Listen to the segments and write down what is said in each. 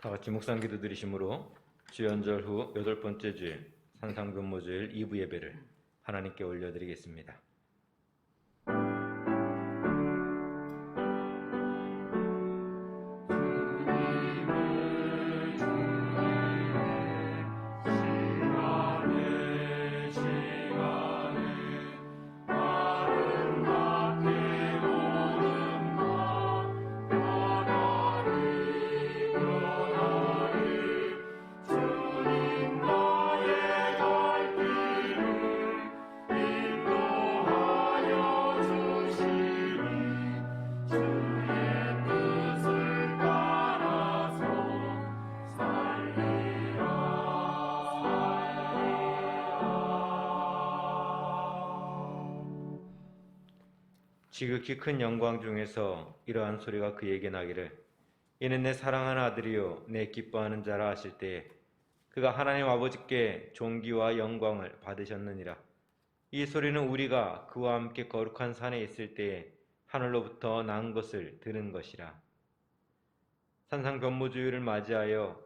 다 같이 묵상 기도 드리심으로 주연절 후 8번째 주일 산상변모주일 2부 예배를 하나님께 올려드리겠습니다. 지극히 큰 영광 중에서 이러한 소리가 그에게 나기를 이는 내 사랑하는 아들이요 내 기뻐하는 자라 하실 때에 그가 하나님 아버지께 존귀와 영광을 받으셨느니라. 이 소리는 우리가 그와 함께 거룩한 산에 있을 때에 하늘로부터 난 것을 들은 것이라. 산상변모주일을 맞이하여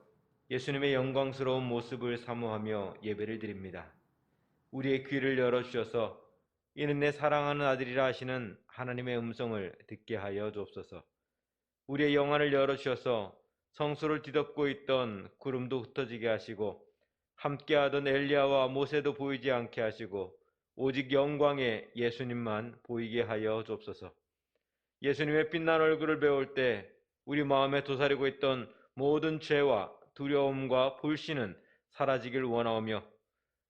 예수님의 영광스러운 모습을 사모하며 예배를 드립니다. 우리의 귀를 열어주셔서 이는 내 사랑하는 아들이라 하시는 하나님의 음성을 듣게 하여 주옵소서. 우리의 영안을 열어주셔서 성소를 뒤덮고 있던 구름도 흩어지게 하시고 함께하던 엘리야와 모세도 보이지 않게 하시고 오직 영광의 예수님만 보이게 하여 주옵소서. 예수님의 빛난 얼굴을 배울 때 우리 마음에 도사리고 있던 모든 죄와 두려움과 불신은 사라지길 원하오며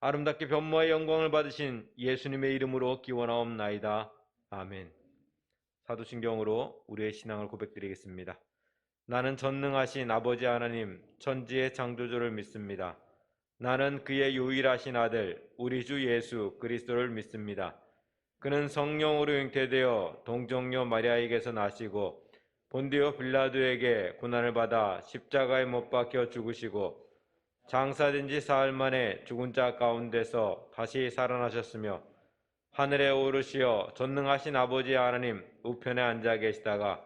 아름답게 변모의 영광을 받으신 예수님의 이름으로 기원하옵나이다. 아멘. 사도신경으로 우리의 신앙을 고백드리겠습니다. 나는 전능하신 아버지 하나님 천지의 창조주를 믿습니다. 나는 그의 유일하신 아들 우리 주 예수 그리스도를 믿습니다. 그는 성령으로 잉태되어 동정녀 마리아에게서 나시고 본디오 빌라도에게 고난을 받아 십자가에 못 박혀 죽으시고 장사된 지 사흘 만에 죽은 자 가운데서 다시 살아나셨으며 하늘에 오르시어 전능하신 아버지 하나님 우편에 앉아 계시다가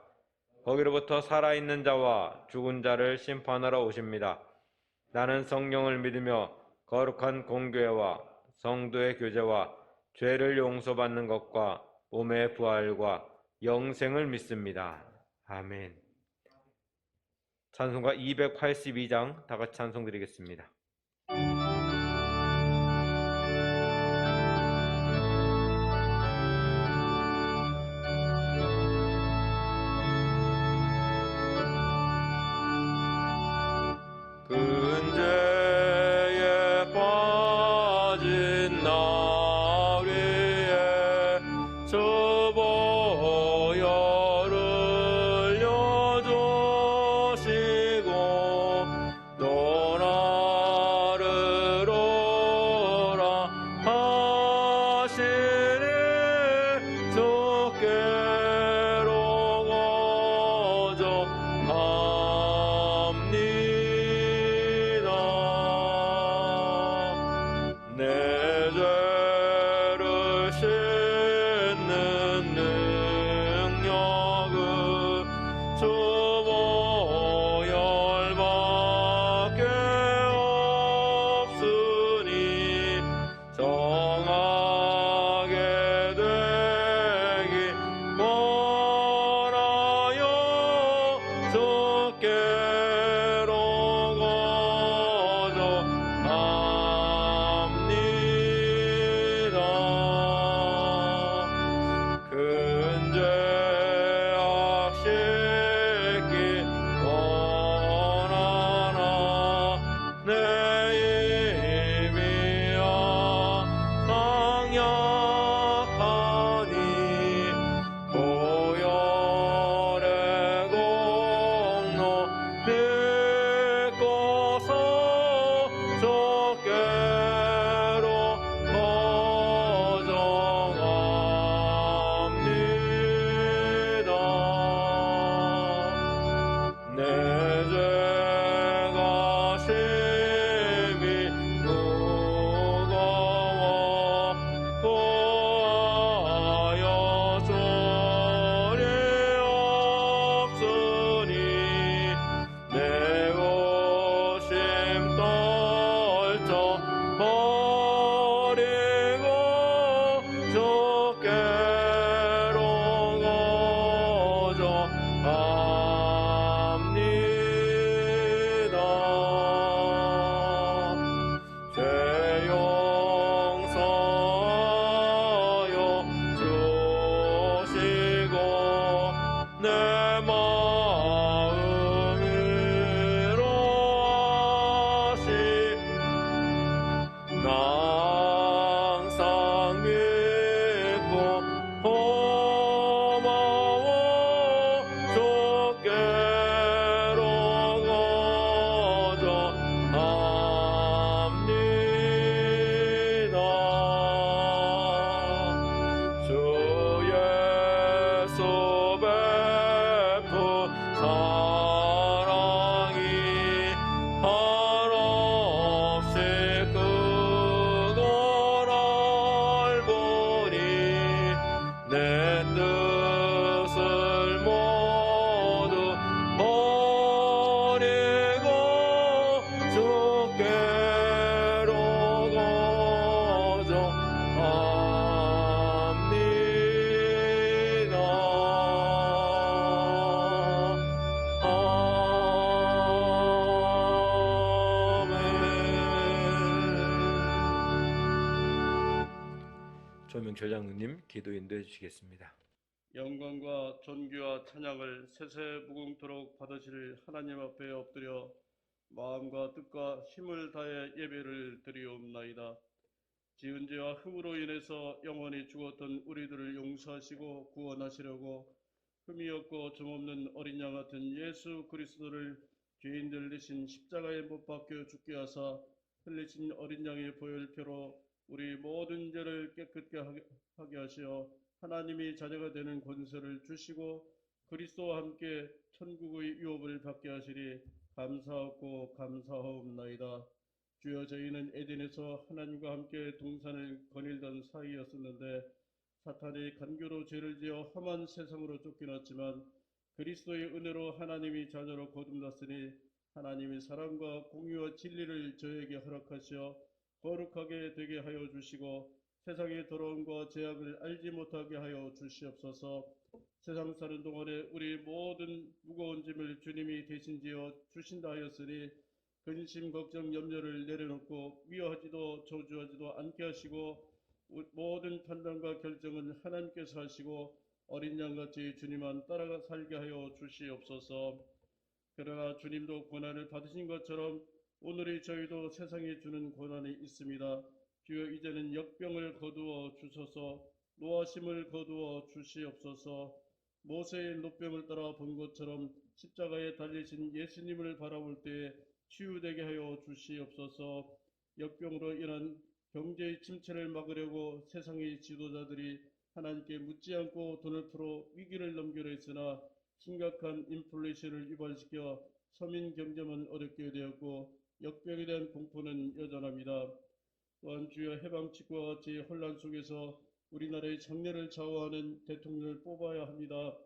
거기로부터 살아있는 자와 죽은 자를 심판하러 오십니다. 나는 성령을 믿으며 거룩한 공교회와 성도의 교제와 죄를 용서받는 것과 몸의 부활과 영생을 믿습니다. 아멘. 찬송가 282장 다 같이 찬송 드리겠습니다. 근죄에 빠진 나 위에 저 보혈을 흘려주시고 또 버리고 주께로 고정합니다. 아멘. 조명철 장로님 기도 인도해 주시겠습니다. 영광과 존귀와 찬양을 세세무궁토록 받으실 하나님 앞에 엎드려 마음과 뜻과 힘을 다해 예배를 드리옵나이다. 지은 죄와 흠으로 인해서 영원히 죽었던 우리들을 용서하시고 구원하시려고 흠이 없고 점없는 어린 양 같은 예수 그리스도를 죄인들 대신 십자가에 못 박혀 죽게 하사 흘리신 어린 양의 보혈표로 우리 모든 죄를 깨끗게 하게 하시어 하나님이 자녀가 되는 권세를 주시고 그리스도와 함께 천국의 유업을 받게 하시니 감사하고 감사하옵나이다. 주여, 저희는 에덴에서 하나님과 함께 동산을 거닐던 사이였었는데 사탄의 간교로 죄를 지어 험한 세상으로 쫓겨났지만 그리스도의 은혜로 하나님이 자녀로 거듭났으니 하나님의 사랑과 공의와 진리를 저에게 허락하시어 거룩하게 되게 하여 주시고 세상의 더러움과 죄악을 알지 못하게 하여 주시옵소서. 세상 사는 동안에 우리 모든 무거운 짐을 주님이 대신 지어 주신다 하였으니 근심, 걱정, 염려를 내려놓고 미워하지도 저주하지도 않게 하시고 모든 판단과 결정은 하나님께서 하시고 어린 양같이 주님만 따라가 살게 하여 주시옵소서. 그러나 주님도 고난을 받으신 것처럼 오늘의 저희도 세상에 주는 고난이 있습니다. 주여, 이제는 역병을 거두어 주소서. 노하심을 거두어 주시옵소서. 모세의 노병을 따라 본 것처럼 십자가에 달리신 예수님을 바라볼 때에 치유되게 하여 주시옵소서. 역병으로 인한 경제의 침체를 막으려고 세상의 지도자들이 하나님께 묻지 않고 돈을 풀어 위기를 넘기려 했으나 심각한 인플레이션을 유발시켜 서민 경제만 어렵게 되었고 역병에 대한 공포는 여전합니다. 또한 주여, 해방 직후와 같이 혼란 속에서 우리나라의 장래를 좌우하는 대통령을 뽑아야 합니다.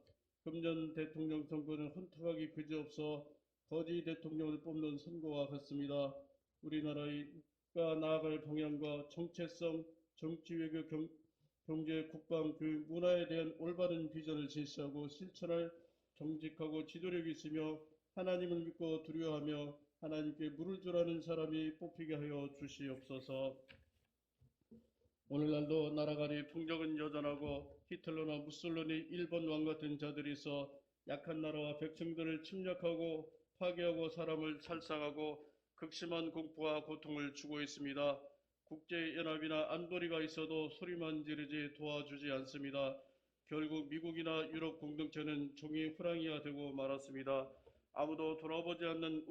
금년 대통령 선거는 혼탁하기 그지없어 거지 대통령을 뽑는 선거와 같습니다. 우리나라가 나아갈 방향과 정체성, 정치, 외교, 경제, 국방, 교육, 문화에 대한 올바른 비전을 제시하고 실천할 정직하고 지도력이 있으며 하나님을 믿고 두려워하며 하나님께 물을 줄아는 사람이 뽑히게 하여 주시옵소서. 오늘날도 나라 간의 풍적은 여전하고 히틀러나 무솔로니 일본 왕 같은 자들이 있어 약한 나라와 백성들을 침략하고 파괴하고 사람을 살상하고 극심한 공포와 고통을 주고 있습니다. 국제연합이나 안보리가 있어도 소리만 지르지 도와주지 않습니다. 결국 미국이나 유럽 공동체는 종이 호랑이가 되고 말았습니다. 아무도 돌아보지 않는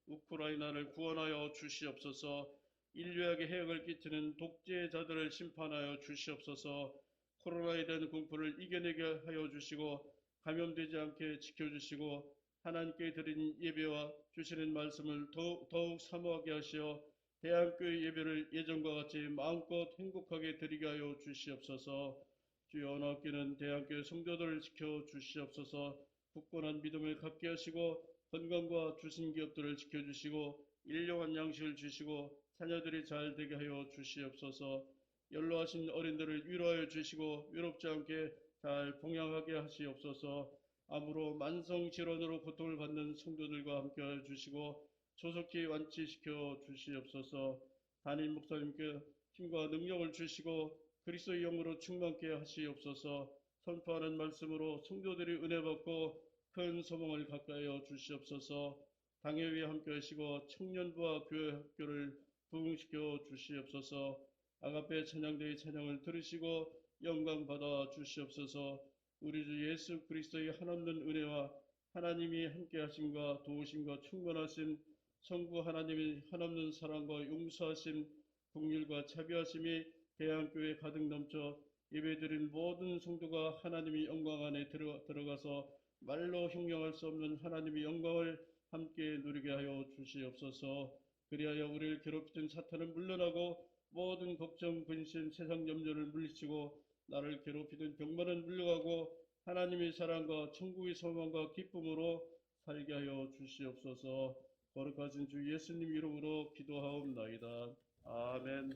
우크라이나를 구원하여 주시옵소서. 인류에게 해악을 끼치는 독재자들을 심판하여 주시옵소서. 코로나에 대한 공포를 이겨내게 하여 주시고 감염되지 않게 지켜주시고 하나님께 드린 예배와 주시는 말씀을 더욱 사모하게 하시어 대한교회 예배를 예전과 같이 마음껏 행복하게 드리게 하여 주시옵소서. 주여, 언학교는 대한교회 성도들을 지켜 주시옵소서. 굳건한 믿음을 갖게 하시고 건강과 주신 기업들을 지켜주시고 일용한 양식을 주시고 자녀들이 잘 되게 하여 주시옵소서. 연로하신 어린들을 위로하여 주시고 외롭지 않게 잘 봉양하게 하시옵소서. 암으로 만성질환으로 고통을 받는 성도들과 함께하여 주시고 조속히 완치시켜 주시옵소서. 담임 목사님께 힘과 능력을 주시고 그리스도의 영으로 충만케 하시옵소서. 선포하는 말씀으로 성도들이 은혜 받고 큰 소망을 갖게 하여 주시옵소서. 당회위에 함께하시고 청년부와 교회 학교를 부흥시켜 주시옵소서. 아가페 찬양대의 찬양을 들으시고 영광 받아 주시옵소서. 우리 주 예수 그리스도의 한없는 은혜와 하나님이 함께하심과 도우심과 충만하신 성부 하나님의 한없는 사랑과 용서하심, 긍휼과 자비하심이 대한교회에 가득 넘쳐 예배드린 모든 성도가 하나님의 영광 안에 들어가서 말로 형용할 수 없는 하나님의 영광을 함께 누리게 하여 주시옵소서. 그리하여 우리를 괴롭히던 사탄은 물러나고 모든 걱정, 근심, 세상 염려를 물리치고 나를 괴롭히던 병만은 물러가고 하나님의 사랑과 천국의 소망과 기쁨으로 살게 하여 주시옵소서. 거룩하신 주 예수님 이름으로 기도하옵나이다. 아멘.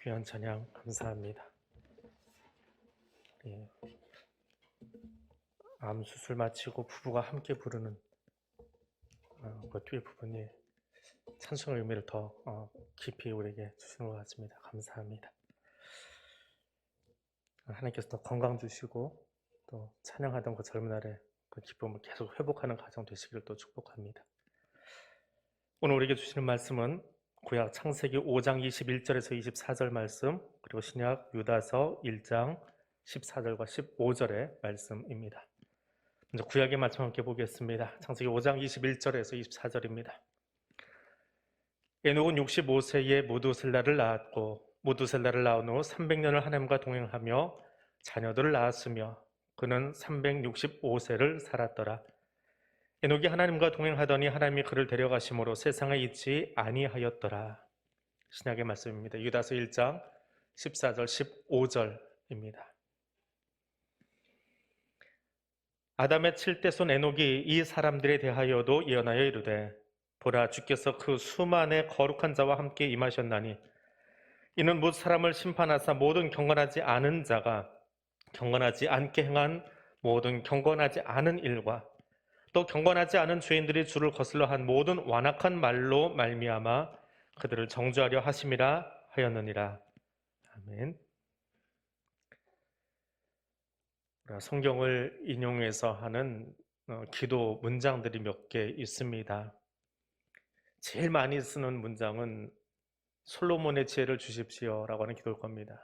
귀한 찬양 감사합니다. 예. 암 수술 마치고 부부가 함께 부르는 그 뒤에 부분이 찬송의 의미를 더 깊이 우리에게 주시는 것 같습니다. 감사합니다. 하나님께서 더 건강 주시고 또 찬양하던 그 젊은 날의 그 기쁨을 계속 회복하는 가정 되시기를 또 축복합니다. 오늘 우리에게 주시는 말씀은 구약 창세기 5장 21절에서 24절 말씀, 그리고 신약 유다서 1장 14절과 15절의 말씀입니다. 먼저 구약의 말씀 함께 보겠습니다. 창세기 5장 21절에서 24절입니다. 에녹은 65세에 무두셀라를 낳았고 무두셀라를 낳은 후 300년을 하나님과 동행하며 자녀들을 낳았으며 그는 365세를 살았더라. 에녹이 하나님과 동행하더니 하나님이 그를 데려가심으로 세상에 있지 아니하였더라. 신약의 말씀입니다. 유다서 1장 14절 15절입니다. 아담의 7대 손 에녹이 이 사람들에 대하여도 예언하여 이르되 보라 주께서 그 수만의 거룩한 자와 함께 임하셨나니 이는 못 사람을 심판하사 모든 경건하지 않은 자가 경건하지 않게 행한 모든 경건하지 않은 일과 또 경건하지 않은 죄인들이 주를 거슬러 한 모든 완악한 말로 말미암아 그들을 정죄하려 하심이라 하였느니라. 아멘. 성경을 인용해서 하는 기도 문장들이 몇 개 있습니다. 제일 많이 쓰는 문장은 솔로몬의 지혜를 주십시오라고 하는 기도일 겁니다.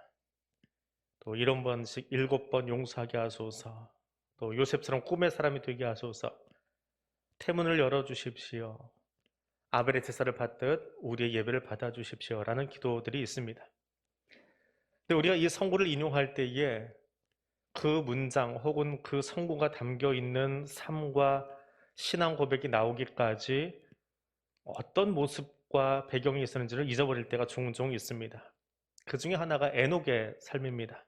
또 7번씩 7번 용서하게 하소서. 또 요셉처럼 꿈의 사람이 되게 하소서. 태문을 열어주십시오. 아벨의 제사를 받듯 우리의 예배를 받아주십시오라는 기도들이 있습니다. 근데 우리가 이 성구를 인용할 때에 그 문장 혹은 그 성구가 담겨 있는 삶과 신앙 고백이 나오기까지 어떤 모습과 배경이 있었는지를 잊어버릴 때가 종종 있습니다. 그 중에 하나가 에녹의 삶입니다.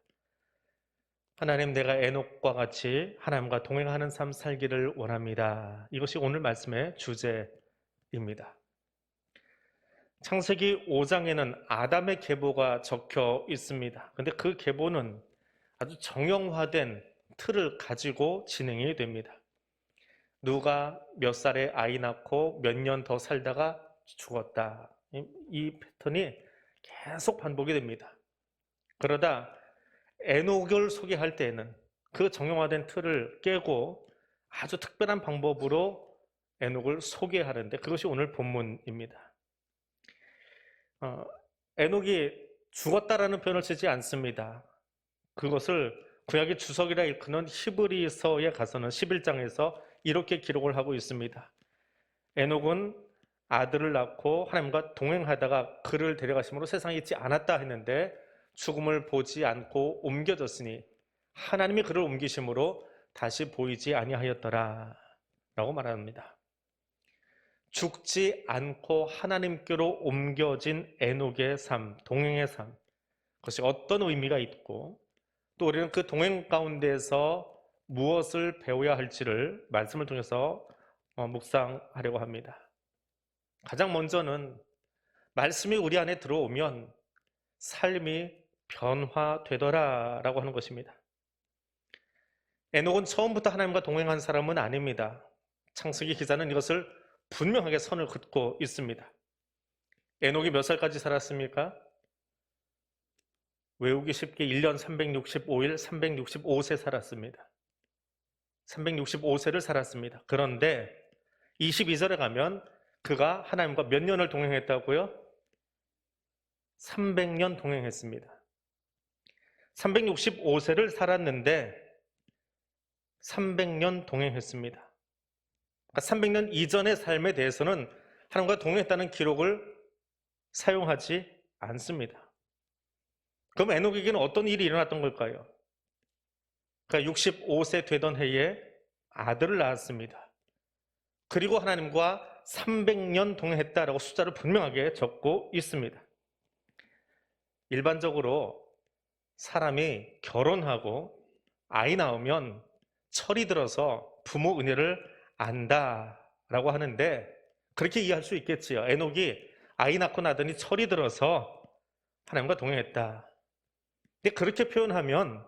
하나님, 내가 에녹과 같이 하나님과 동행하는 삶 살기를 원합니다. 이것이 오늘 말씀의 주제입니다. 창세기 5장에는 아담의 계보가 적혀 있습니다. 그런데 그 계보는 아주 정형화된 틀을 가지고 진행이 됩니다. 누가 몇 살에 아이 낳고 몇 년 더 살다가 죽었다. 이 패턴이 계속 반복이 됩니다. 그러다 에녹을 소개할 때에는 그 정형화된 틀을 깨고 아주 특별한 방법으로 에녹을 소개하는데 그것이 오늘 본문입니다. 에녹이 죽었다라는 표현을 쓰지 않습니다. 그것을 구약의 주석이라 일컫는 히브리서에 가서는 11장에서 이렇게 기록을 하고 있습니다. 에녹은 아들을 낳고 하나님과 동행하다가 그를 데려가심으로 세상에 있지 않았다 했는데 죽음을 보지 않고 옮겨졌으니 하나님이 그를 옮기심으로 다시 보이지 아니하였더라 라고 말합니다. 죽지 않고 하나님께로 옮겨진 에녹의 삶, 동행의 삶, 그것이 어떤 의미가 있고 또 우리는 그 동행 가운데서 무엇을 배워야 할지를 말씀을 통해서 묵상하려고 합니다. 가장 먼저는 말씀이 우리 안에 들어오면 삶이 변화되더라라고 하는 것입니다. 에녹은 처음부터 하나님과 동행한 사람은 아닙니다. 창세기 기자는 이것을 분명하게 선을 긋고 있습니다. 에녹이 몇 살까지 살았습니까? 외우기 쉽게 1년 365일 365세 살았습니다. 365세를 살았습니다. 그런데 22절에 가면 그가 하나님과 몇 년을 동행했다고요? 300년 동행했습니다. 365세를 살았는데 300년 동행했습니다. 그러니까 300년 이전의 삶에 대해서는 하나님과 동행했다는 기록을 사용하지 않습니다. 그럼 에녹에게는 어떤 일이 일어났던 걸까요? 그러니까 65세 되던 해에 아들을 낳았습니다. 그리고 하나님과 300년 동행했다라고 숫자를 분명하게 적고 있습니다. 일반적으로 사람이 결혼하고 아이 낳으면 철이 들어서 부모 은혜를 안다라고 하는데 그렇게 이해할 수 있겠지요. 에녹이 아이 낳고 나더니 철이 들어서 하나님과 동행했다. 근데 그렇게 표현하면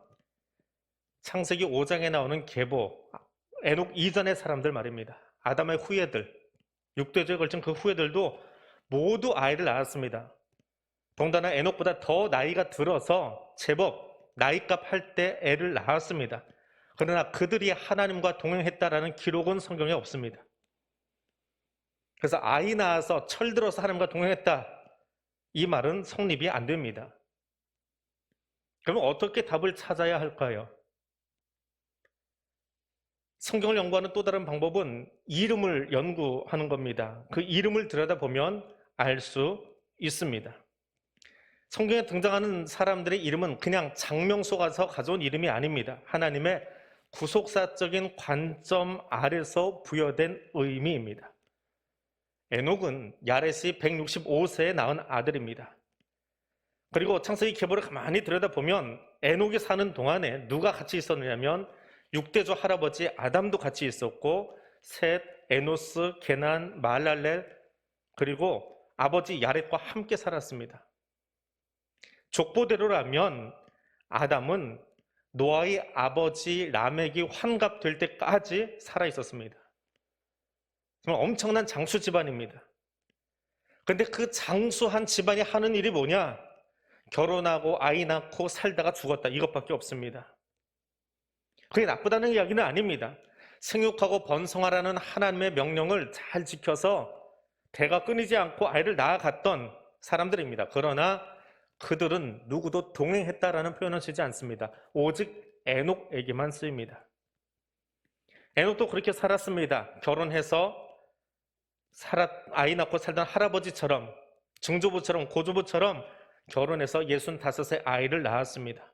창세기 5장에 나오는 계보, 에녹 이전의 사람들 말입니다. 아담의 후예들, 6대조에 걸친 그 후예들도 모두 아이를 낳았습니다. 더군다나 에녹보다 더 나이가 들어서 제법 나이값 할 때 애를 낳았습니다. 그러나 그들이 하나님과 동행했다라는 기록은 성경에 없습니다. 그래서 아이 낳아서 철들어서 하나님과 동행했다, 이 말은 성립이 안 됩니다. 그러면 어떻게 답을 찾아야 할까요? 성경을 연구하는 또 다른 방법은 이름을 연구하는 겁니다. 그 이름을 들여다보면 알 수 있습니다. 성경에 등장하는 사람들의 이름은 그냥 장명소 가서 가져온 이름이 아닙니다. 하나님의 구속사적인 관점 아래서 부여된 의미입니다. 에녹은 야렛이 165세에 낳은 아들입니다. 그리고 창세기 계보를 가만히 들여다보면 에녹이 사는 동안에 누가 같이 있었느냐면 6대조 할아버지 아담도 같이 있었고 셋, 에노스, 게난, 말랄렐 그리고 아버지 야렛과 함께 살았습니다. 족보대로라면 아담은 노아의 아버지 라멕이 환갑될 때까지 살아 있었습니다. 정말 엄청난 장수 집안입니다. 그런데 그 장수한 집안이 하는 일이 뭐냐? 결혼하고 아이 낳고 살다가 죽었다, 이것밖에 없습니다. 그게 나쁘다는 이야기는 아닙니다. 생육하고 번성하라는 하나님의 명령을 잘 지켜서 대가 끊이지 않고 아이를 낳아갔던 사람들입니다. 그러나 그들은 누구도 동행했다라는 표현은 쓰지 않습니다. 오직 에녹에게만 쓰입니다. 에녹도 그렇게 살았습니다. 결혼해서 아이 낳고 살던 할아버지처럼, 증조부처럼, 고조부처럼 결혼해서 65의 아이를 낳았습니다.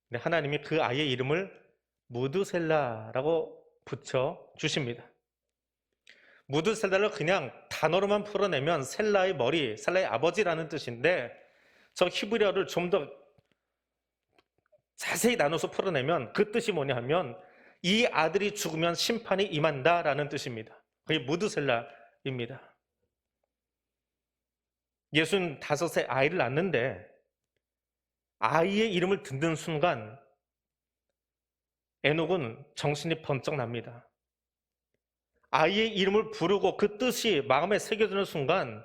근데 하나님이 그 아이의 이름을 무드셀라라고 붙여 주십니다. 무드셀라를 그냥 단어로만 풀어내면 셀라의 머리, 셀라의 아버지라는 뜻인데, 저 히브리어를 좀 더 자세히 나눠서 풀어내면 그 뜻이 뭐냐 하면 이 아들이 죽으면 심판이 임한다라는 뜻입니다. 그게 무드셀라입니다. 65의 아이를 낳는데 아이의 이름을 듣는 순간 에녹은 정신이 번쩍 납니다. 아이의 이름을 부르고 그 뜻이 마음에 새겨지는 순간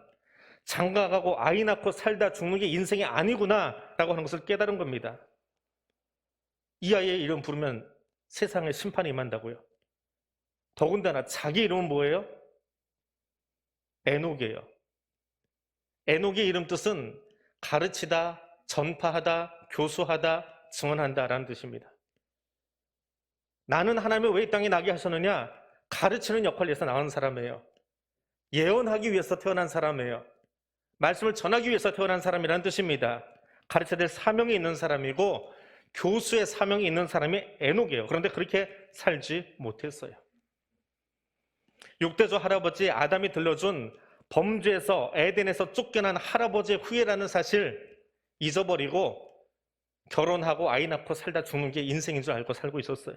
장가가고 아이 낳고 살다 죽는 게 인생이 아니구나 라고 하는 것을 깨달은 겁니다. 이 아이의 이름 부르면 세상에 심판이 임한다고요. 더군다나 자기 이름은 뭐예요? 에녹이에요. 에녹의 이름 뜻은 가르치다, 전파하다, 교수하다, 증언한다 라는 뜻입니다. 나는 하나님이 왜 이 땅에 나게 하셨느냐? 가르치는 역할을 위해서 나온 사람이에요. 예언하기 위해서 태어난 사람이에요. 말씀을 전하기 위해서 태어난 사람이라는 뜻입니다. 가르쳐야 될 사명이 있는 사람이고 교수의 사명이 있는 사람이 에녹이에요. 그런데 그렇게 살지 못했어요. 6대조 할아버지 아담이 들려준 범죄에서 에덴에서 쫓겨난 할아버지의 후예라는 사실 잊어버리고 결혼하고 아이 낳고 살다 죽는 게 인생인 줄 알고 살고 있었어요.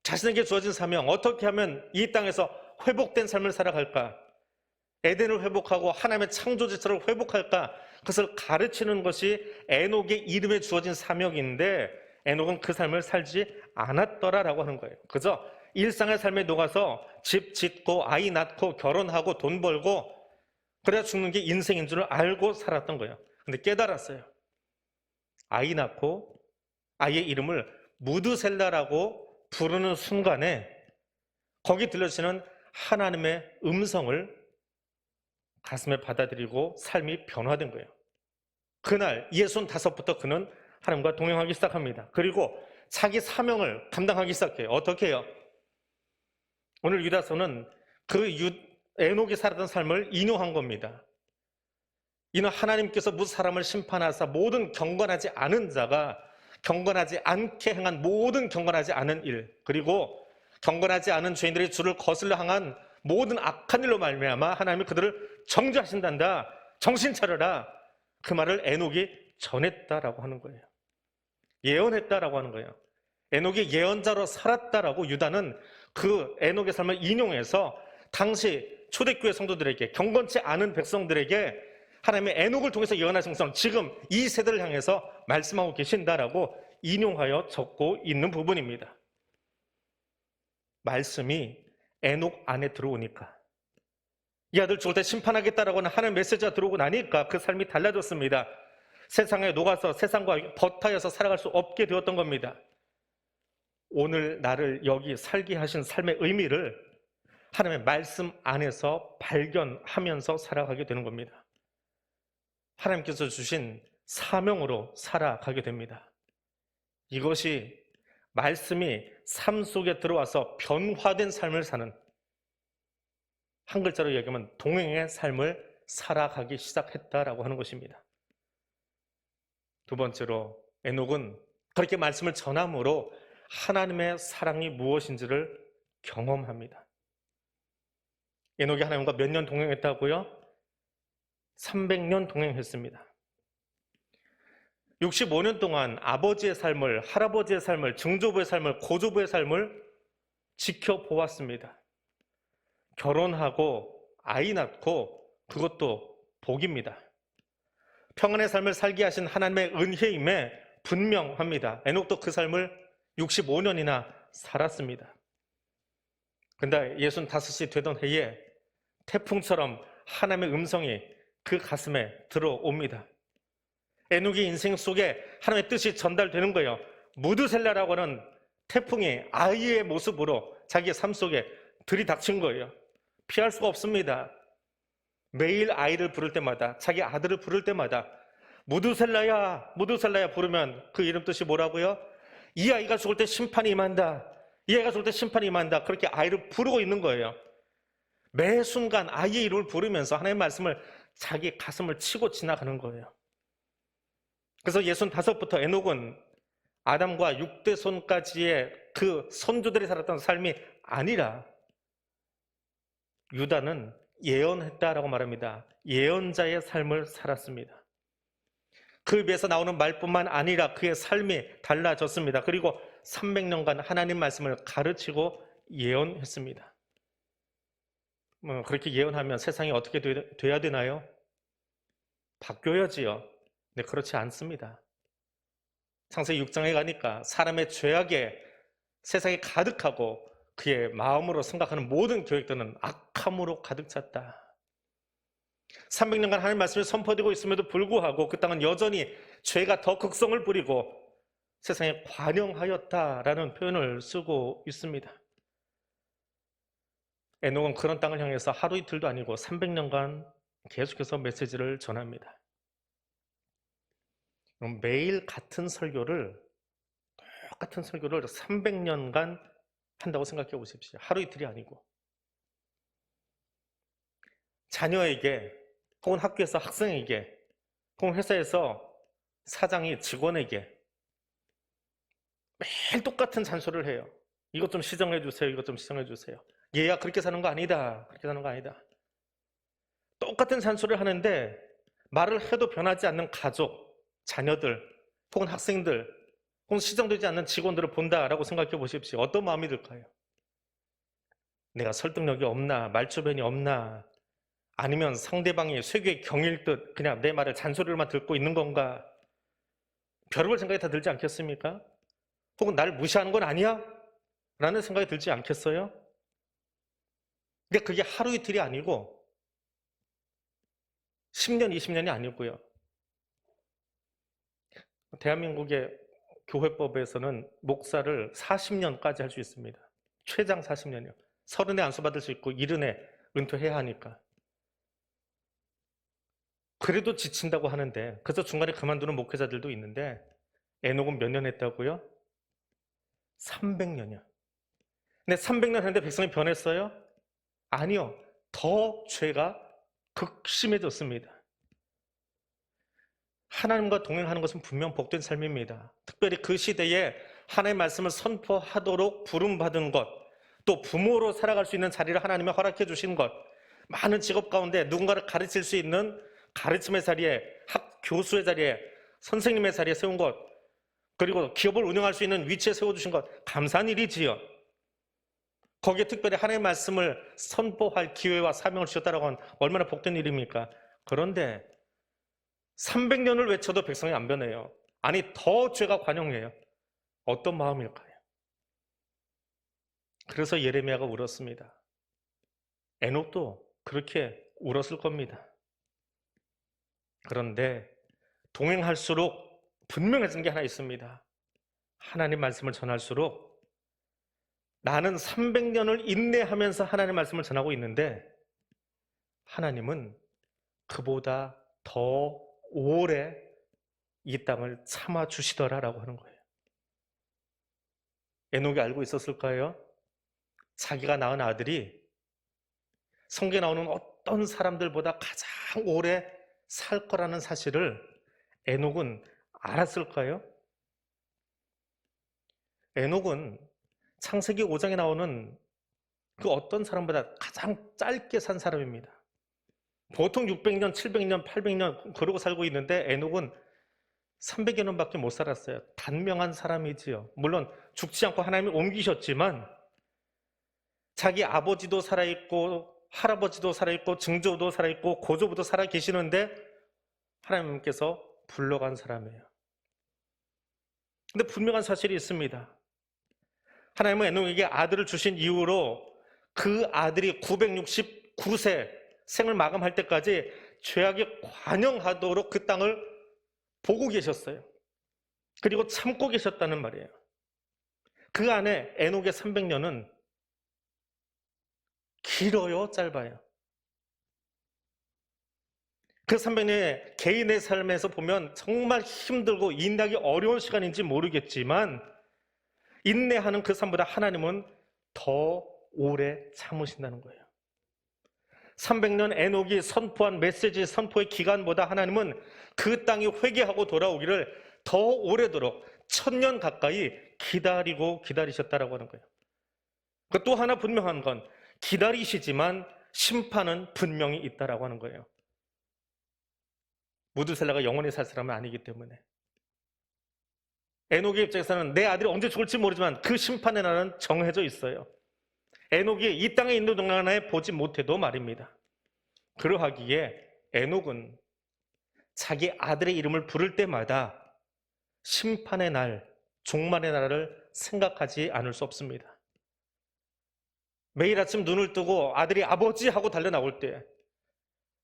자신에게 주어진 사명, 어떻게 하면 이 땅에서 회복된 삶을 살아갈까? 에덴을 회복하고 하나님의 창조주처럼 회복할까? 그것을 가르치는 것이 에녹의 이름에 주어진 사명인데 에녹은 그 삶을 살지 않았더라라고 하는 거예요. 그저 일상의 삶에 녹아서 집 짓고 아이 낳고 결혼하고 돈 벌고 그래야 죽는 게 인생인 줄 알고 살았던 거예요. 근데 깨달았어요. 아이 낳고 아이의 이름을 무드셀라라고 부르는 순간에 거기 들려지는 하나님의 음성을 가슴에 받아들이고 삶이 변화된 거예요. 그날 65부터 그는 하나님과 동행하기 시작합니다. 그리고 자기 사명을 감당하기 시작해요. 어떻게 해요? 오늘 유다서는 그 에녹이 살았던 삶을 인용한 겁니다. 이는 하나님께서 무슨 사람을 심판하사 모든 경건하지 않은 자가 경건하지 않게 행한 모든 경건하지 않은 일, 그리고 경건하지 않은 죄인들이 주를 거슬러 향한 모든 악한 일로 말미암아 하나님이 그들을 정죄하신단다. 정신 차려라. 그 말을 에녹이 전했다라고 하는 거예요. 예언했다라고 하는 거예요. 에녹이 예언자로 살았다라고 유다는 그 에녹의 삶을 인용해서 당시 초대교회 성도들에게, 경건치 않은 백성들에게 하나님의 에녹을 통해서 예언하신 것처럼 지금 이 세대를 향해서 말씀하고 계신다라고 인용하여 적고 있는 부분입니다. 말씀이 에녹 안에 들어오니까, 이 아들 죽을 때 심판하겠다라고 하는 하나님의 메시지가 들어오고 나니까 그 삶이 달라졌습니다. 세상에 녹아서 세상과 버타여서 살아갈 수 없게 되었던 겁니다. 오늘 나를 여기 살게 하신 삶의 의미를 하나님의 말씀 안에서 발견하면서 살아가게 되는 겁니다. 하나님께서 주신 사명으로 살아가게 됩니다. 이것이 말씀이 삶 속에 들어와서 변화된 삶을 사는, 한 글자로 얘기하면 동행의 삶을 살아가기 시작했다라고 하는 것입니다. 두 번째로 에녹은 그렇게 말씀을 전함으로 하나님의 사랑이 무엇인지를 경험합니다. 에녹이 하나님과 몇 년 동행했다고요? 300년 동행했습니다. 65년 동안 아버지의 삶을, 할아버지의 삶을, 증조부의 삶을, 고조부의 삶을 지켜보았습니다. 결혼하고 아이 낳고 그것도 복입니다. 평안의 삶을 살게 하신 하나님의 은혜임에 분명합니다. 에녹도 그 삶을 65년이나 살았습니다. 근데 65이 되던 해에 태풍처럼 하나님의 음성이 그 가슴에 들어옵니다. 에녹의 인생 속에 하나님의 뜻이 전달되는 거예요. 무드셀라라고 하는 태풍이 아이의 모습으로 자기의 삶 속에 들이닥친 거예요. 피할 수가 없습니다. 매일 아이를 부를 때마다, 자기 아들을 부를 때마다 무두셀라야, 무두셀라야 부르면 그 이름 뜻이 뭐라고요? 이 아이가 죽을 때 심판이 임한다. 이 아이가 죽을 때 심판이 임한다. 그렇게 아이를 부르고 있는 거예요. 매 순간 아이의 이름을 부르면서 하나님의 말씀을 자기 가슴을 치고 지나가는 거예요. 그래서 65부터 에녹은 아담과 6대 손까지의 그 선조들이 살았던 삶이 아니라 유다는 예언했다라고 말합니다. 예언자의 삶을 살았습니다. 그 입에서 나오는 말뿐만 아니라 그의 삶이 달라졌습니다. 그리고 300년간 하나님 말씀을 가르치고 예언했습니다. 그렇게 예언하면 세상이 어떻게 돼야 되나요? 바뀌어야지요. 네, 그렇지 않습니다. 창세기 6장에 가니까 사람의 죄악에 세상이 가득하고 그의 마음으로 생각하는 모든 계획들은 악함으로 가득 찼다. 300년간 하나님 말씀이 선포되고 있음에도 불구하고 그 땅은 여전히 죄가 더 극성을 부리고 세상에 관영하였다라는 표현을 쓰고 있습니다. 에녹은 그런 땅을 향해서 하루 이틀도 아니고 300년간 계속해서 메시지를 전합니다. 매일 같은 설교를, 똑같은 설교를 300년간 한다고 생각해 보십시오. 하루 이틀이 아니고. 자녀에게, 혹은 학교에서 학생에게, 혹은 회사에서 사장이 직원에게 매일 똑같은 잔소리를 해요. 이것 좀 시정해 주세요. 이것 좀 시정해 주세요. 얘야 그렇게 사는 거 아니다. 그렇게 사는 거 아니다. 똑같은 잔소리를 하는데 말을 해도 변하지 않는 가족, 자녀들, 혹은 학생들, 혹은 시정되지 않는 직원들을 본다라고 생각해 보십시오. 어떤 마음이 들까요? 내가 설득력이 없나? 말주변이 없나? 아니면 상대방이 쇠괴 경일 듯 그냥 내 말을 잔소리로만 듣고 있는 건가? 별의별 생각이 다 들지 않겠습니까? 혹은 나를 무시하는 건 아니야? 라는 생각이 들지 않겠어요? 근데 그게 하루 이틀이 아니고 10년, 20년이 아니고요. 대한민국의 교회법에서는 목사를 40년까지 할 수 있습니다. 최장 40년이요. 30에 안수받을 수 있고 70에 은퇴해야 하니까. 그래도 지친다고 하는데, 그래서 중간에 그만두는 목회자들도 있는데, 에녹은 몇 년 했다고요? 300년이요. 근데 300년 했는데 백성이 변했어요? 아니요. 더 죄가 극심해졌습니다. 하나님과 동행하는 것은 분명 복된 삶입니다. 특별히 그 시대에 하나님의 말씀을 선포하도록 부름받은 것, 또 부모로 살아갈 수 있는 자리를 하나님이 허락해 주신 것, 많은 직업 가운데 누군가를 가르칠 수 있는 가르침의 자리에, 교수의 자리에, 선생님의 자리에 세운 것, 그리고 기업을 운영할 수 있는 위치에 세워주신 것, 감사한 일이지요. 거기에 특별히 하나님의 말씀을 선포할 기회와 사명을 주셨다라고 하면 얼마나 복된 일입니까? 그런데 300년을 외쳐도 백성이 안 변해요. 아니, 더 죄가 관영해요. 어떤 마음일까요? 그래서 예레미야가 울었습니다. 에녹도 그렇게 울었을 겁니다. 그런데 동행할수록 분명해진 게 하나 있습니다. 하나님 말씀을 전할수록 나는 300년을 인내하면서 하나님 말씀을 전하고 있는데 하나님은 그보다 더 오래 이 땅을 참아주시더라라고 하는 거예요. 에녹이 알고 있었을까요? 자기가 낳은 아들이 성경에 나오는 어떤 사람들보다 가장 오래 살 거라는 사실을 에녹은 알았을까요? 에녹은 창세기 5장에 나오는 그 어떤 사람보다 가장 짧게 산 사람입니다. 보통 600년, 700년, 800년 그러고 살고 있는데 에녹은 300여 년밖에 못 살았어요. 단명한 사람이지요. 물론 죽지 않고 하나님이 옮기셨지만 자기 아버지도 살아있고 할아버지도 살아있고 증조도 살아있고 고조부도 살아계시는데 하나님께서 불러간 사람이에요. 근데 분명한 사실이 있습니다. 하나님은 에녹에게 아들을 주신 이후로 그 아들이 969세 생을 마감할 때까지 죄악이 관영하도록 그 땅을 보고 계셨어요. 그리고 참고 계셨다는 말이에요. 그 안에 에녹의 300년은 길어요, 짧아요? 그 300년의 개인의 삶에서 보면 정말 힘들고 인내하기 어려운 시간인지 모르겠지만 인내하는 그 삶보다 하나님은 더 오래 참으신다는 거예요. 300년 에녹이 선포한 메시지 선포의 기간보다 하나님은 그 땅이 회개하고 돌아오기를 더 오래도록 1000년 가까이 기다리셨다라고 하는 거예요. 또 하나 분명한 건 기다리시지만 심판은 분명히 있다라고 하는 거예요. 무드셀라가 영원히 살 사람은 아니기 때문에. 에녹의 입장에서는 내 아들이 언제 죽을지 모르지만 그 심판의 날은 정해져 있어요. 에녹이 이 땅에 있는 동안에 보지 못해도 말입니다. 그러하기에 에녹은 자기 아들의 이름을 부를 때마다 심판의 날, 종말의 날을 생각하지 않을 수 없습니다. 매일 아침 눈을 뜨고 아들이 아버지 하고 달려 나올 때,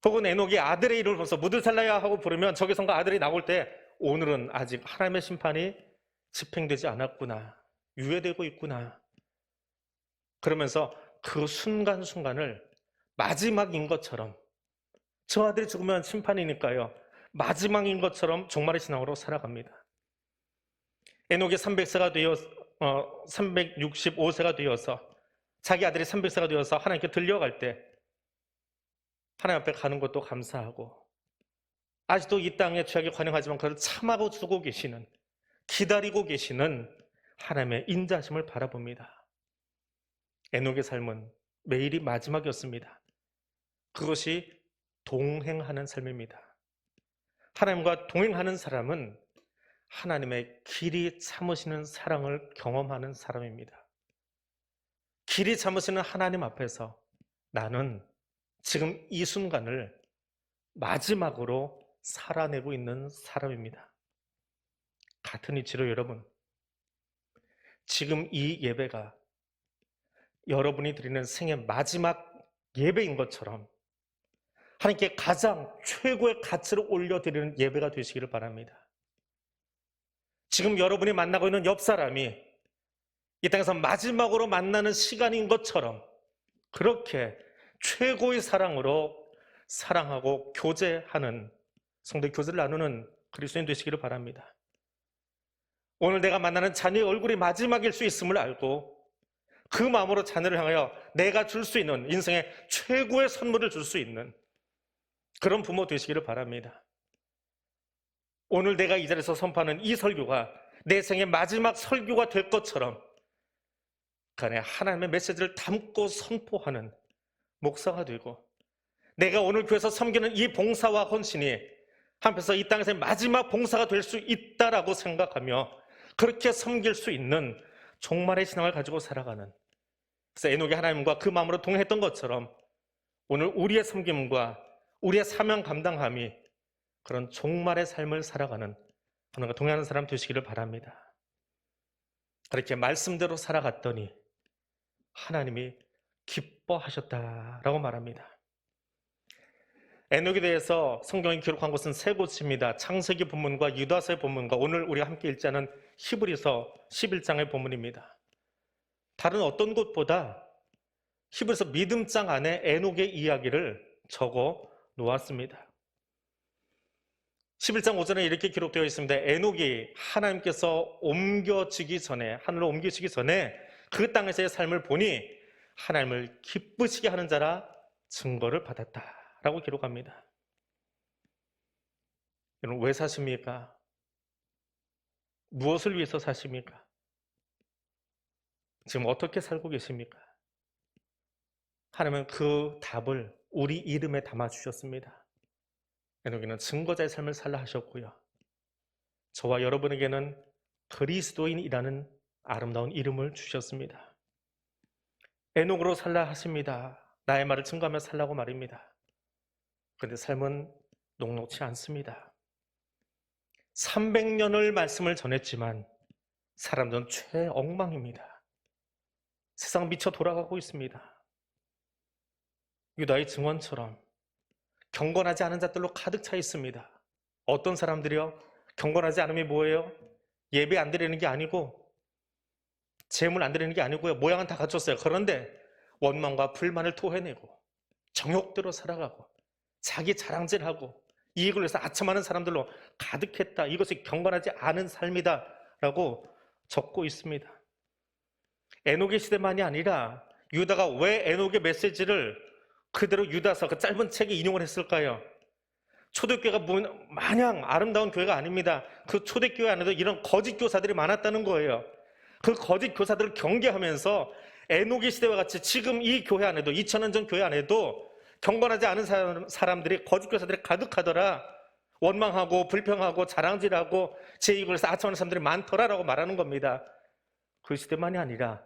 혹은 에녹이 아들의 이름을 불러서 무드살라야 하고 부르면 저기선가 아들이 나올 때, 오늘은 아직 하나님의 심판이 집행되지 않았구나, 유예되고 있구나. 그러면서 그 순간순간을 마지막인 것처럼, 저 아들이 죽으면 심판이니까요, 마지막인 것처럼 종말의 신앙으로 살아갑니다. 에녹이 365세가 되어서 자기 아들이 300세가 되어서 하나님께 들려갈 때 하나님 앞에 가는 것도 감사하고, 아직도 이 땅에 죄악에 관영하지만 그걸 참하고 주고 계시는, 기다리고 계시는 하나님의 인자심을 바라봅니다. 에녹의 삶은 매일이 마지막이었습니다. 그것이 동행하는 삶입니다. 하나님과 동행하는 사람은 하나님의 길이 참으시는 사랑을 경험하는 사람입니다. 길이 참으시는 하나님 앞에서 나는 지금 이 순간을 마지막으로 살아내고 있는 사람입니다. 같은 이치로 여러분, 지금 이 예배가 여러분이 드리는 생의 마지막 예배인 것처럼 하나님께 가장 최고의 가치를 올려드리는 예배가 되시기를 바랍니다. 지금 여러분이 만나고 있는 옆 사람이 이 땅에서 마지막으로 만나는 시간인 것처럼 그렇게 최고의 사랑으로 사랑하고 교제하는, 성도의 교제를 나누는 그리스도인 되시기를 바랍니다. 오늘 내가 만나는 자녀의 얼굴이 마지막일 수 있음을 알고 그 마음으로 자녀를 향하여 내가 줄 수 있는 인생의 최고의 선물을 줄 수 있는 그런 부모 되시기를 바랍니다. 오늘 내가 이 자리에서 선포하는 이 설교가 내 생의 마지막 설교가 될 것처럼 그 안에 하나님의 메시지를 담고 선포하는 목사가 되고, 내가 오늘 교회에서 섬기는 이 봉사와 헌신이 한편에서 이 땅에서의 마지막 봉사가 될 수 있다라고 생각하며 그렇게 섬길 수 있는 종말의 신앙을 가지고 살아가는, 그래서 에녹이 하나님과 그 마음으로 동행했던 것처럼 오늘 우리의 섬김과 우리의 사명 감당함이 그런 종말의 삶을 살아가는, 하나님과 동행하는 사람 되시기를 바랍니다. 그렇게 말씀대로 살아갔더니 하나님이 기뻐하셨다라고 말합니다. 에녹에 대해서 성경이 기록한 곳은 세 곳입니다. 창세기 본문과 유다서의 본문과 오늘 우리가 함께 읽지 않은 히브리서 11장의 본문입니다. 다른 어떤 곳보다 히브리서 믿음장 안에 에녹의 이야기를 적어 놓았습니다. 11장 5절에 이렇게 기록되어 있습니다. 에녹이 하나님께서 옮겨지기 전에, 하늘로 옮기시기 전에 그 땅에서의 삶을 보니 하나님을 기쁘시게 하는 자라 증거를 받았다라고 기록합니다. 여러분, 왜 사십니까? 무엇을 위해서 사십니까? 지금 어떻게 살고 계십니까? 하나님은 그 답을 우리 이름에 담아주셨습니다. 에녹이는 증거자의 삶을 살라 하셨고요, 저와 여러분에게는 그리스도인이라는 아름다운 이름을 주셨습니다. 에녹으로 살라 하십니다. 나의 말을 증거하며 살라고 말입니다. 그런데 삶은 녹록치 않습니다. 300년을 말씀을 전했지만 사람들은 최엉망입니다. 세상 미쳐 돌아가고 있습니다. 유다의 증언처럼 경건하지 않은 자들로 가득 차 있습니다. 어떤 사람들이요? 경건하지 않음이 뭐예요? 예배 안 드리는 게 아니고 재물 안 드리는 게 아니고요, 모양은 다 갖췄어요. 그런데 원망과 불만을 토해내고 정욕대로 살아가고 자기 자랑질하고 이익을 위해서 아첨하는 사람들로 가득했다. 이것이 경건하지 않은 삶이다 라고 적고 있습니다. 에녹의 시대만이 아니라 유다가 왜 에녹의 메시지를 그대로 유다서 그 짧은 책에 인용을 했을까요? 초대교회가 마냥 아름다운 교회가 아닙니다. 그 초대교회 안에도 이런 거짓 교사들이 많았다는 거예요. 그 거짓 교사들을 경계하면서 에녹의 시대와 같이 지금 이 교회 안에도 2000년 전 교회 안에도 경건하지 않은 사람들이 거짓 교사들이 가득하더라. 원망하고 불평하고 자랑질하고 제 이익을 위해서 아첨하는 사람들이 많더라라고 말하는 겁니다. 그 시대만이 아니라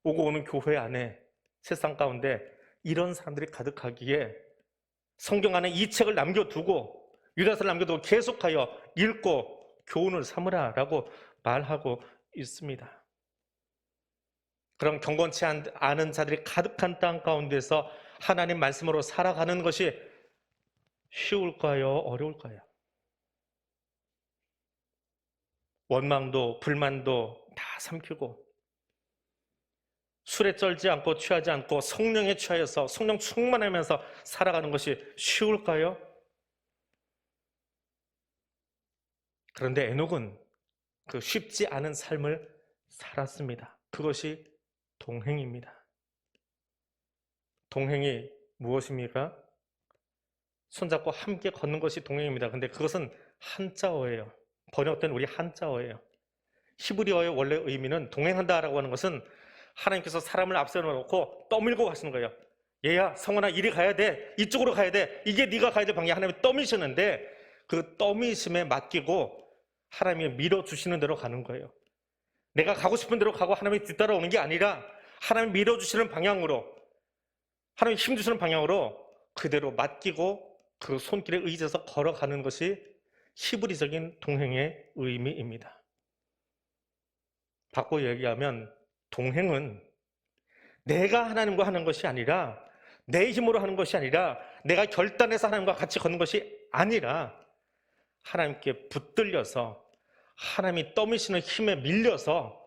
오고 오는 교회 안에 세상 가운데 이런 사람들이 가득하기에 성경 안에 이 책을 남겨두고 유다서를 남겨두고 계속하여 읽고 교훈을 삼으라라고 말하고 있습니다. 그럼 경건치 않은 자들이 가득한 땅 가운데서 하나님 말씀으로 살아가는 것이 쉬울까요? 어려울까요? 원망도 불만도 다 삼키고 술에 쩔지 않고 취하지 않고 성령에 취하여서 성령 충만하면서 살아가는 것이 쉬울까요? 그런데 에녹은 그 쉽지 않은 삶을 살았습니다. 그것이 동행입니다. 동행이 무엇입니까? 손잡고 함께 걷는 것이 동행입니다. 근데 그것은 한자어예요. 번역된 우리 한자어예요. 히브리어의 원래 의미는 동행한다라고 하는 것은 하나님께서 사람을 앞서 놓고 떠밀고 가시는 거예요. 얘야, 성원아, 이리 가야 돼. 이쪽으로 가야 돼. 이게 네가 가야 될 방향. 하나님이 떠미시는데 그 떠미심에 맡기고 하나님이 밀어주시는 대로 가는 거예요. 내가 가고 싶은 대로 가고 하나님이 뒤따라오는 게 아니라 하나님이 밀어주시는 방향으로, 하나님이 힘주시는 방향으로 그대로 맡기고 그 손길에 의지해서 걸어가는 것이 히브리적인 동행의 의미입니다. 바꿔 얘기하면 동행은 내가 하나님과 하는 것이 아니라, 내 힘으로 하는 것이 아니라, 내가 결단해서 하나님과 같이 걷는 것이 아니라 하나님께 붙들려서 하나님이 떠미시는 힘에 밀려서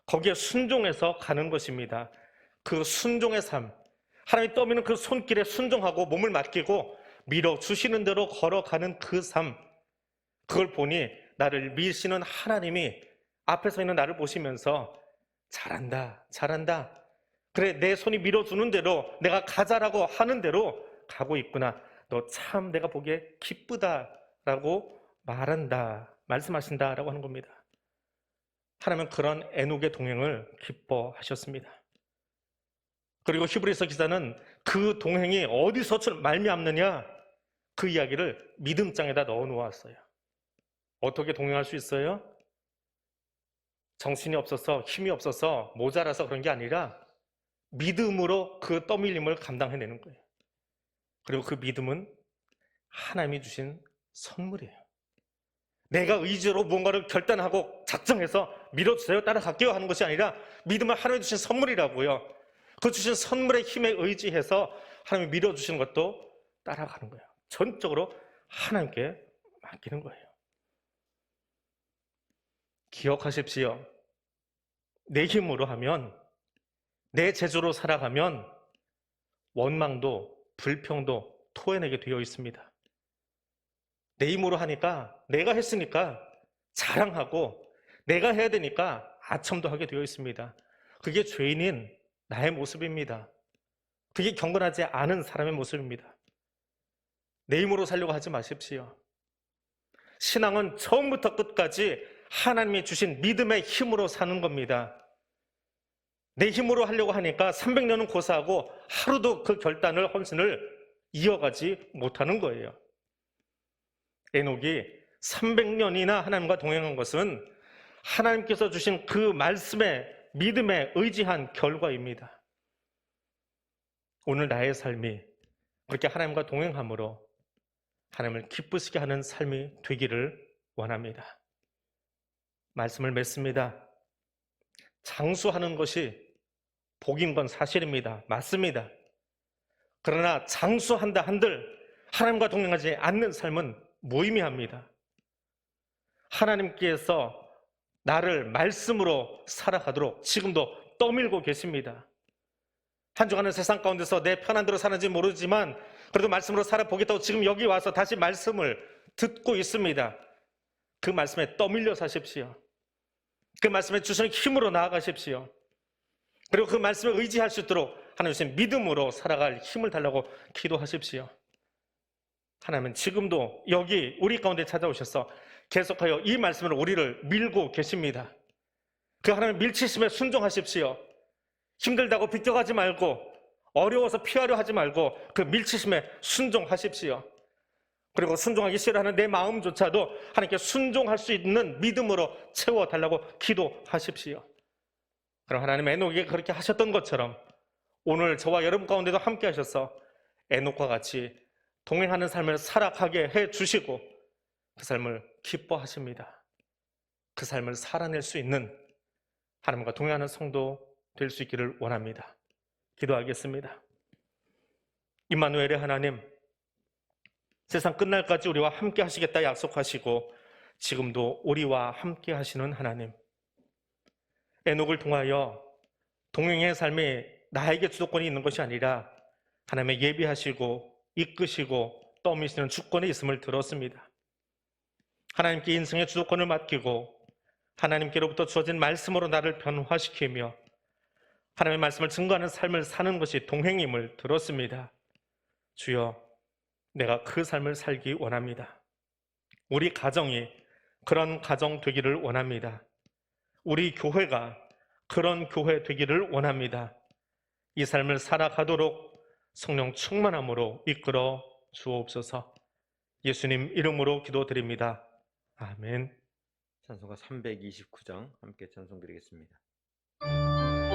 거기에 순종해서 가는 것입니다. 그 순종의 삶, 하나님이 떠미는 그 손길에 순종하고 몸을 맡기고 밀어주시는 대로 걸어가는 그 삶, 그걸 보니 나를 미시는 하나님이 앞에 서 있는 나를 보시면서 잘한다, 잘한다. 그래, 내 손이 밀어주는 대로, 내가 가자라고 하는 대로 가고 있구나. 너 참 내가 보기에 기쁘다라고 말한다, 말씀하신다라고 하는 겁니다. 하나님은 그런 에녹의 동행을 기뻐하셨습니다. 그리고 히브리서 기자는 그 동행이 어디서 말미암느냐, 그 이야기를 믿음장에다 넣어 놓았어요. 어떻게 동행할 수 있어요? 정신이 없어서, 힘이 없어서, 모자라서 그런 게 아니라 믿음으로 그 떠밀림을 감당해내는 거예요. 그리고 그 믿음은 하나님이 주신 선물이에요. 내가 의지로 뭔가를 결단하고 작정해서 밀어주세요, 따라갈게요 하는 것이 아니라 믿음은 하나님이 주신 선물이라고요. 그 주신 선물의 힘에 의지해서 하나님이 밀어주시는 것도 따라가는 거예요. 전적으로 하나님께 맡기는 거예요. 기억하십시오. 내 힘으로 하면, 내 재주로 살아가면 원망도 불평도 토해내게 되어 있습니다. 내 힘으로 하니까, 내가 했으니까 자랑하고, 내가 해야 되니까 아첨도 하게 되어 있습니다. 그게 죄인인 나의 모습입니다. 그게 경건하지 않은 사람의 모습입니다. 내 힘으로 살려고 하지 마십시오. 신앙은 처음부터 끝까지 하나님이 주신 믿음의 힘으로 사는 겁니다. 내 힘으로 하려고 하니까 300년은 고사하고 하루도 그 결단을, 헌신을 이어가지 못하는 거예요. 에녹이 300년이나 하나님과 동행한 것은 하나님께서 주신 그 말씀에 믿음에 의지한 결과입니다. 오늘 나의 삶이 그렇게 하나님과 동행함으로 하나님을 기쁘시게 하는 삶이 되기를 원합니다. 말씀을 맺습니다. 장수하는 것이 복인 건 사실입니다. 맞습니다. 그러나 장수한다 한들 하나님과 동행하지 않는 삶은 무의미합니다. 하나님께서 나를 말씀으로 살아가도록 지금도 떠밀고 계십니다. 한 주간은 세상 가운데서 내 편한 대로 사는지 모르지만 그래도 말씀으로 살아보겠다고 지금 여기 와서 다시 말씀을 듣고 있습니다. 그 말씀에 떠밀려 사십시오. 그 말씀에 주시는 힘으로 나아가십시오. 그리고 그 말씀에 의지할 수 있도록 하나님 주신 믿음으로 살아갈 힘을 달라고 기도하십시오. 하나님은 지금도 여기 우리 가운데 찾아오셔서 계속하여 이 말씀으로 우리를 밀고 계십니다. 그 하나님의 밀치심에 순종하십시오. 힘들다고 비껴가지 말고, 어려워서 피하려 하지 말고 그 밀치심에 순종하십시오. 그리고 순종하기 싫어하는 내 마음조차도 하나님께 순종할 수 있는 믿음으로 채워달라고 기도하십시오. 그럼 하나님 에녹에게 그렇게 하셨던 것처럼 오늘 저와 여러분 가운데도 함께 하셔서 에녹과 같이 동행하는 삶을 살아가게 해주시고 그 삶을 기뻐하십니다. 그 삶을 살아낼 수 있는 하나님과 동행하는 성도 될 수 있기를 원합니다. 기도하겠습니다. 임마누엘의 하나님, 세상 끝날까지 우리와 함께 하시겠다 약속하시고 지금도 우리와 함께 하시는 하나님, 에녹을 통하여 동행의 삶이 나에게 주도권이 있는 것이 아니라 하나님의 예비하시고 이끄시고 떠미시는 주권이 있음을 들었습니다. 하나님께 인생의 주도권을 맡기고 하나님께로부터 주어진 말씀으로 나를 변화시키며 하나님의 말씀을 증거하는 삶을 사는 것이 동행임을 들었습니다. 주여, 내가 그 삶을 살기 원합니다. 우리 가정이 그런 가정 되기를 원합니다. 우리 교회가 그런 교회 되기를 원합니다. 이 삶을 살아가도록 성령 충만함으로 이끌어 주옵소서. 예수님 이름으로 기도드립니다. 아멘. 찬송가 329장 함께 찬송드리겠습니다. 아멘.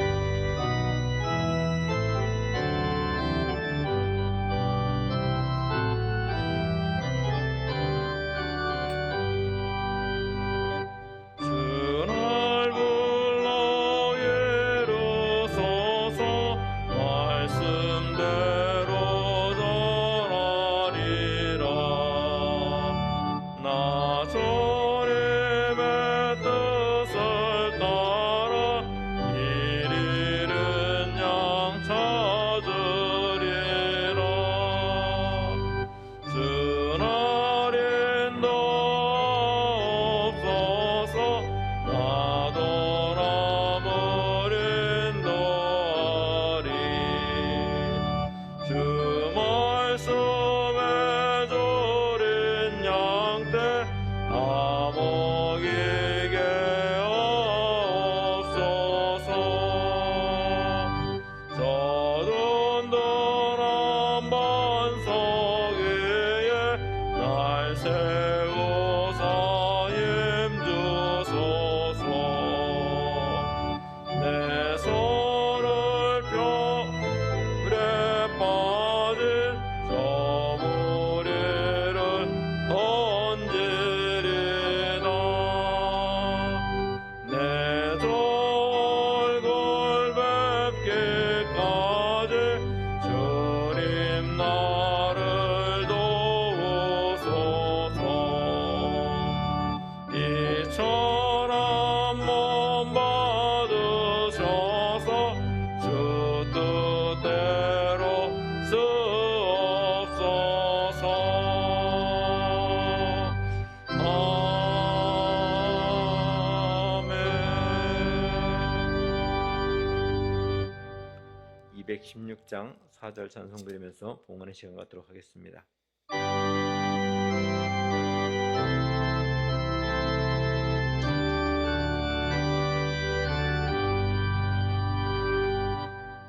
216장 4절 찬송 드리면서 봉헌의 시간 갖도록 하겠습니다.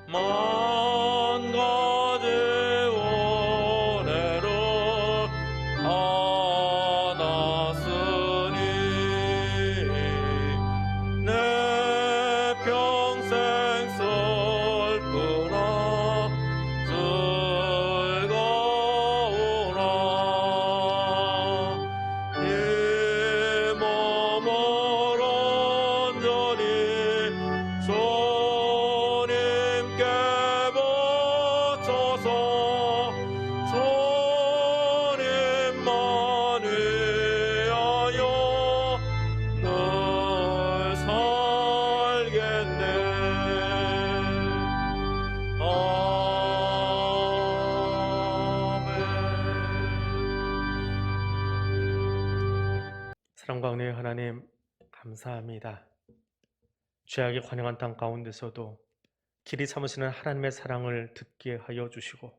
만 가지 은혜를 받았으니 내 평생 슬프나 즐거운 사랑과 은혜의 하나님, 감사합니다. 죄악에 관영한 땅 가운데서도 길이 참으시는 하나님의 사랑을 듣게 하여 주시고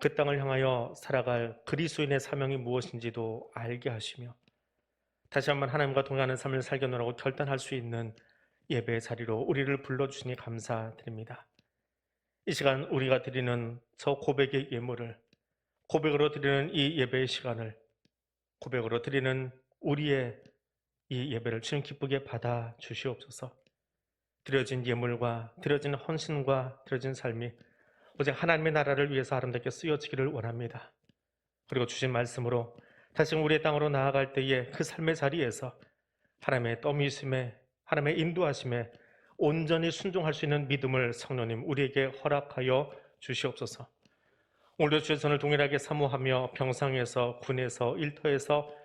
그 땅을 향하여 살아갈 그리스도인의 사명이 무엇인지도 알게 하시며 다시 한번 하나님과 동행하는 삶을 살겨노라고 결단할 수 있는 예배의 자리로 우리를 불러주시니 감사드립니다. 이 시간 우리가 드리는 저 고백의 예물을, 고백으로 드리는 이 예배의 시간을, 고백으로 드리는 우리의 이 예배를 주님 기쁘게 받아 주시옵소서. 드려진 예물과 드려진 헌신과 드려진 삶이 오직 하나님의 나라를 위해서 아름답게 쓰여지기를 원합니다. 그리고 주신 말씀으로 다시 우리의 땅으로 나아갈 때에 그 삶의 자리에서 하나님의 떠미심에, 하나님의 인도하심에 온전히 순종할 수 있는 믿음을 성령님 우리에게 허락하여 주시옵소서. 오늘도 주의 손을 동일하게 사모하며 병상에서, 군에서, 일터에서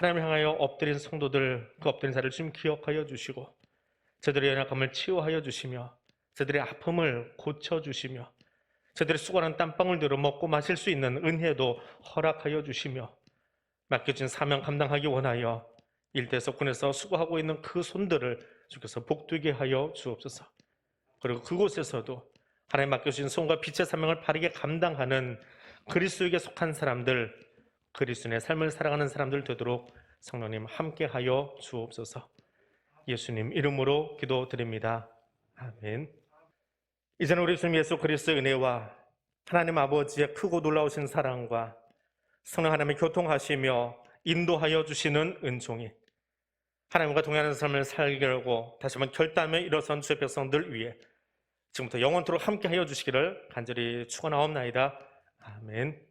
하나님을 향하여 엎드린 성도들, 그 엎드린 자를 주님 기억하여 주시고 저들의 연약함을 치유하여 주시며 저들의 아픔을 고쳐주시며 저들의 수고하는 땀방울대로 먹고 마실 수 있는 은혜도 허락하여 주시며 맡겨진 사명 감당하기 원하여 일터에서 군에서 수고하고 있는 그 손들을 주께서 복되게 하여 주옵소서. 그리고 그곳에서도 하나님 맡겨주신 손과 빛의 사명을 바르게 감당하는 그리스도에게 속한 사람들, 그리스도의 삶을 살아가는 사람들 되도록 성령님 함께하여 주옵소서. 예수님 이름으로 기도드립니다. 아멘. 이제는 우리 주님 예수 그리스도의 은혜와 하나님 아버지의 크고 놀라우신 사랑과 성령 하나님의 교통하시며 인도하여 주시는 은총이 하나님과 동행하는 삶을 살려고 다시 한번 결단하며 일어선 주의 백성들 위해 지금부터 영원토록 함께하여 주시기를 간절히 축원하옵나이다. 아멘.